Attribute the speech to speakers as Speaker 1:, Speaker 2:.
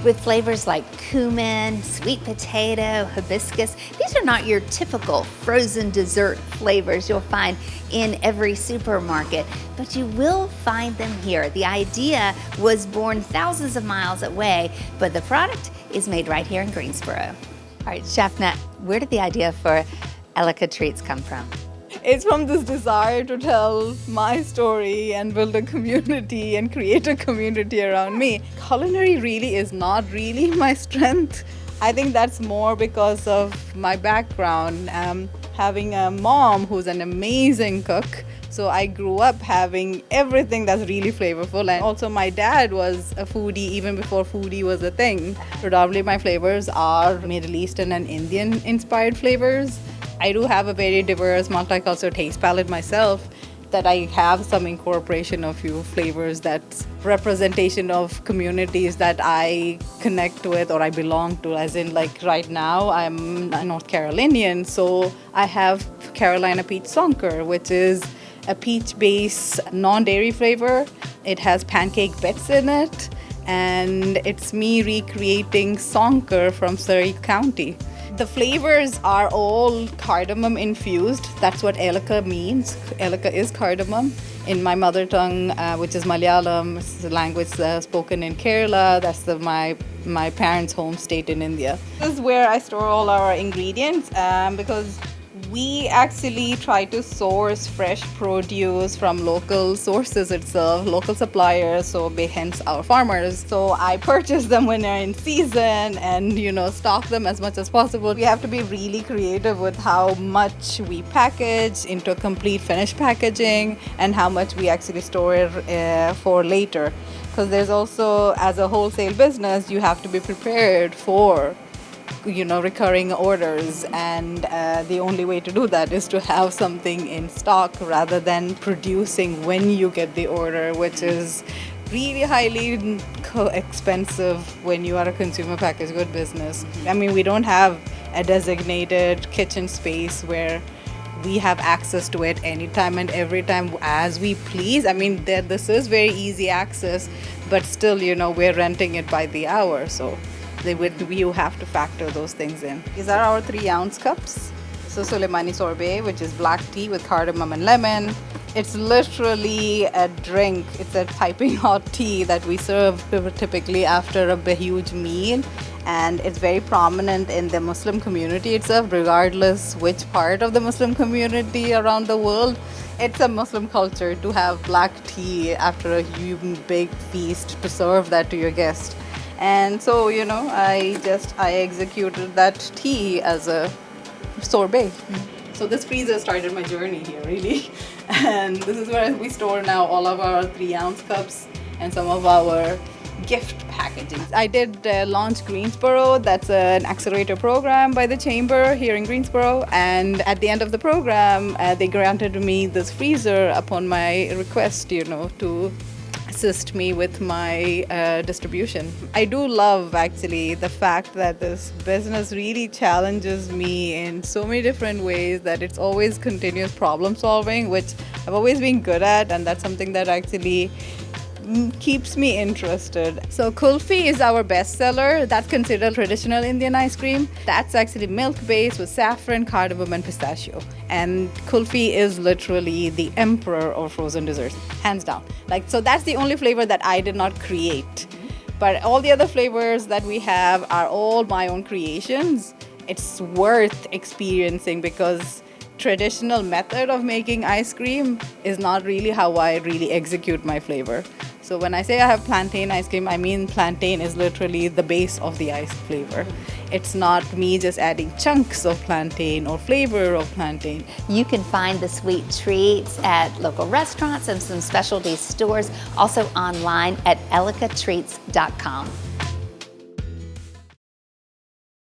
Speaker 1: with flavors like cumin, sweet potato, hibiscus. These are not your typical frozen dessert flavors you'll find in every supermarket, but you will find them here. The idea was born thousands of miles away, but the product is made right here in Greensboro. All right, Chef Nat, where did the idea for Elaka Treats come from?
Speaker 2: It's from this desire to tell my story and build a community and create a community around me. Culinary really is not really my strength. I think that's more because of my background. Having a mom who's an amazing cook, so I grew up having everything that's really flavorful. And also my dad was a foodie even before foodie was a thing. Predominantly my flavors are Middle Eastern and Indian inspired flavors. I do have a very diverse multicultural taste palette myself, that I have some incorporation of few flavors that's representation of communities that I connect with or I belong to. As in, like right now I'm a North Carolinian, so I have Carolina Peach Sonker, which is a peach-based non-dairy flavor. It has pancake bits in it, and it's me recreating Sonker from Surrey County. The flavors are all cardamom infused. That's what Elaka means. Elaka is cardamom. In my mother tongue, which is Malayalam, it's the language spoken in Kerala. That's my parents' home state in India. This is where I store all our ingredients because we actually try to source fresh produce from local sources itself, local suppliers, so hence our farmers. So I purchase them when they're in season and, stock them as much as possible. We have to be really creative with how much we package into complete finished packaging and how much we actually store it for later. Because there's also, as a wholesale business, you have to be prepared for recurring orders, and the only way to do that is to have something in stock rather than producing when you get the order, which is really highly expensive when you are a consumer packaged good business. I mean, we don't have a designated kitchen space where we have access to it anytime and every time as we please. I mean, this is very easy access, but still, we're renting it by the hour, so you have to factor those things in. These are our 3-ounce cups. So Suleimani sorbet, which is black tea with cardamom and lemon. It's literally a drink. It's a piping hot tea that we serve typically after a huge meal. And it's very prominent in the Muslim community itself, regardless which part of the Muslim community around the world. It's a Muslim culture to have black tea after a huge big feast, to serve that to your guest. And so, I executed that tea as a sorbet. So this freezer started my journey here, really. And this is where we store now all of our 3-ounce cups and some of our gift packaging. I did launch Greensboro. That's an accelerator program by the chamber here in Greensboro. And at the end of the program, they granted me this freezer upon my request, to assist me with my distribution. I do love actually the fact that this business really challenges me in so many different ways, that it's always continuous problem solving, which I've always been good at, and that's something that actually keeps me interested. So kulfi is our best seller. That's considered traditional Indian ice cream. That's actually milk based with saffron, cardamom and pistachio. And kulfi is literally the emperor of frozen desserts, hands down. So that's the only flavor that I did not create. But all the other flavors that we have are all my own creations. It's worth experiencing because traditional method of making ice cream is not really how I really execute my flavor. So when I say I have plantain ice cream, I mean plantain is literally the base of the ice flavor. It's not me just adding chunks of plantain or flavor of plantain.
Speaker 1: You can find the sweet treats at local restaurants and some specialty stores, also online at elakatreats.com.